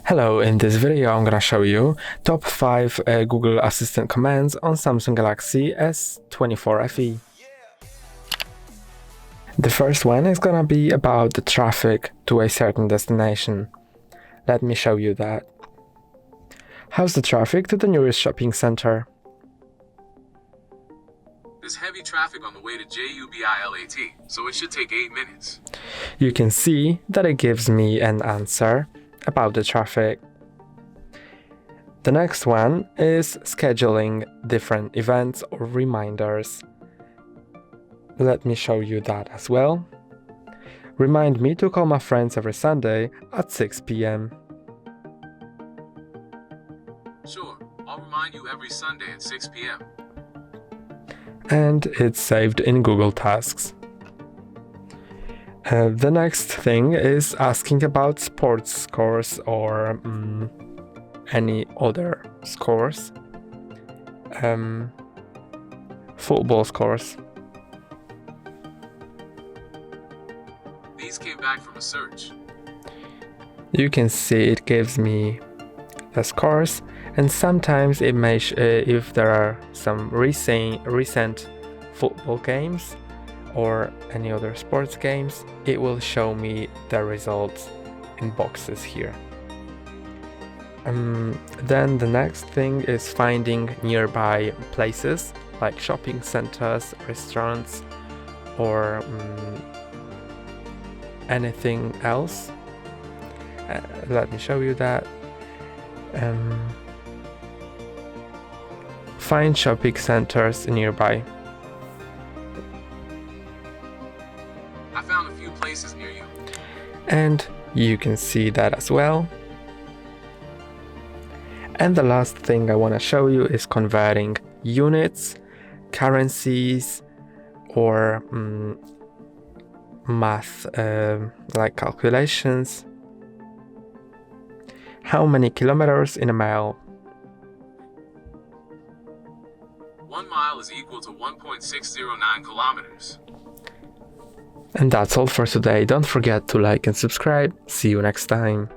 Hello, in this video I'm gonna show you top 5 Google Assistant commands on Samsung Galaxy S24 FE. The first one is gonna be about the traffic to a certain destination. Let me show you that. How's the traffic to the nearest shopping center? There's heavy traffic on the way to JUBILAT, so it should take 8 minutes. You can see that it gives me an answer about the traffic. The next one is scheduling different events or reminders. Let me show you that as well. Remind me to call my friends every Sunday at 6 p.m. Sure, I'll remind you every Sunday at 6 p.m. And it's saved in Google Tasks. The next thing is asking about sports scores or any other scores. Football scores. These came back from a search. You can see it gives me the scores, and sometimes it may if there are some recent football games or any other sports games, it will show me the results in boxes here. Then the next thing is finding nearby places like shopping centers, restaurants, or anything else. Let me show you that. Find shopping centers nearby. I found a few places near you. And you can see that as well. And the last thing I want to show you is converting units, currencies, or math like calculations. How many kilometers in a mile? 1 mile is equal to 1.609 kilometers. And that's all for today. Don't forget to like and subscribe. See you next time.